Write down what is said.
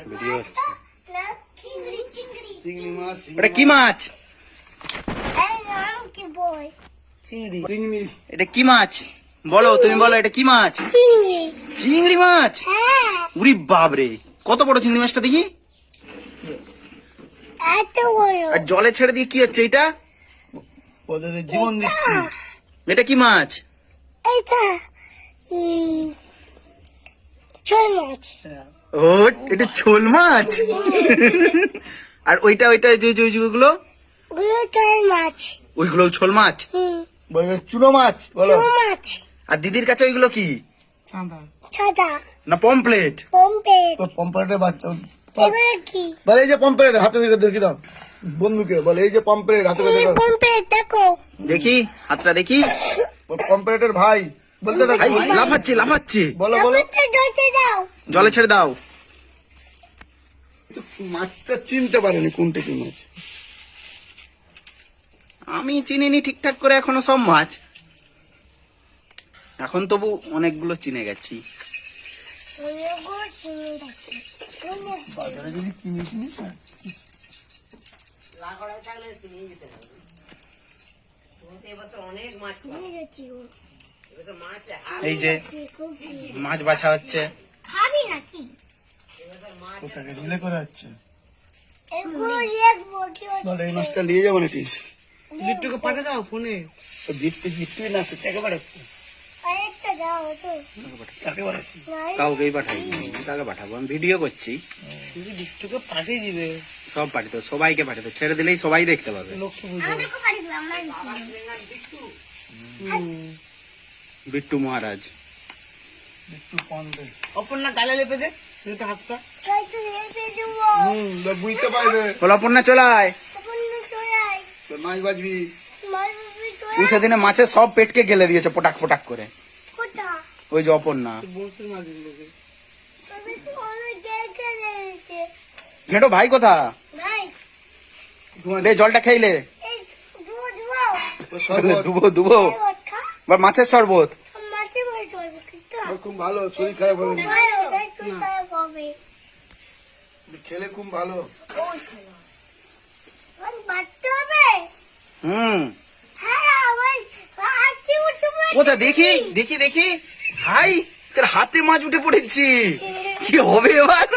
Video হচ্ছে। চিংড়ি মাছ এটা কি মাছ? চিংড়ি এটা কি মাছ বলো, তুমি বলো এটা কি মাছ? চিংড়ি মাছ। উরি বাবরে, কত বড় চিংড়ি মাছটা দেখি। আর জলে ছেড়ে দিয়ে কি হচ্ছে এটা? ওদের জীবন দিচ্ছি। এটা কি মাছ? ও এটা শোল মাছ। আর ওইটা ওইটা যে ওইগুলো ওইগুলো শোল মাছ। চুনো মাছ বলো। আর দিদির কাছে ওইগুলো কি না পমপ্লেট? তো পম্পলেটের বাচ্চা বলে, এই যে পম্পলেট হাতে দিকে দেখি দাও বন্ধুকে, বলে এই যে পম্পলেট হাতে দেখো দেখি হাতটা দেখি। পম্পলেটের ভাই বলতে থাকো। ভাই লাফাচ্ছে লাফাচ্ছে, বলো বলো। জলে ছেড়ে দাও। মাছটা চিনতে পারেনি কোনটা কি মাছ। আমি চিনিনি ঠিকঠাক করে এখনো সব মাছ, এখন তবু অনেকগুলো চিনে গেছি। বাজারে যদি কিনে কিনিস না এই যে মাছ বাছা হচ্ছে। খাবি নাকি কোথাকে ঢিলে করে যাচ্ছে। এগুলো দেখবো কি বলে এই মাছটা নিয়ে যাবো নাকি? বিট্টুকে পাঠা দাও ফোনে। বিট্টুই না সে টাকা বাড়াচ্ছে। আরেকটা যাও তো টাকা বাড়াচ্ছে। কাউকেই পাঠাই, কাকে পাঠাবো? আমি ভিডিও করছি। যদি বিট্টুকে পাঠিয়ে দিবে সব পাঠিত, সবাইকে পাঠিত, ছেড়ে দিলেই সবাই দেখতে পাবে। লক্ষ্মী পুজো। আমাদেরকে পাঠিয়ে দিও আমার বিট্টু মহারাজ। বিট্টু পন্দে অপর্ণা গালে লেপে দে দুটো হাতটা। তাই তো রেখে দেবো বুঝতে পারবে। বলো অপর্ণা চলায়, তখন চড়াই মাছ বাজবি। মারবি তো তুই সেদিনে মাছের সব পেটকে গেলে দিয়েছে পটাক পটাক করে। কোথা ওই যে অপর্ণা বংশের মাছগুলোকে। তবে তো অনেক জায়গা রয়েছে ঘেটো ভাই কোথা ভাই দে জলটা খেইলে এই দুধ দুবো দুবো খা বা মাছের শরবত। মাছে ভয় করবে কিন্তু খুব ভালো, শরীর খারাপ হবে না। ভাই ওটাই তুই তাই পাবে খেলে খুব ভালো। আর বাচ্চা হবে হ্যাঁ আমার আজকে উঠবে কোথা দেখি দেখি দেখি ভাই, তোর হাতে মাছ উঠে পড়েছি, কি হবে এবার?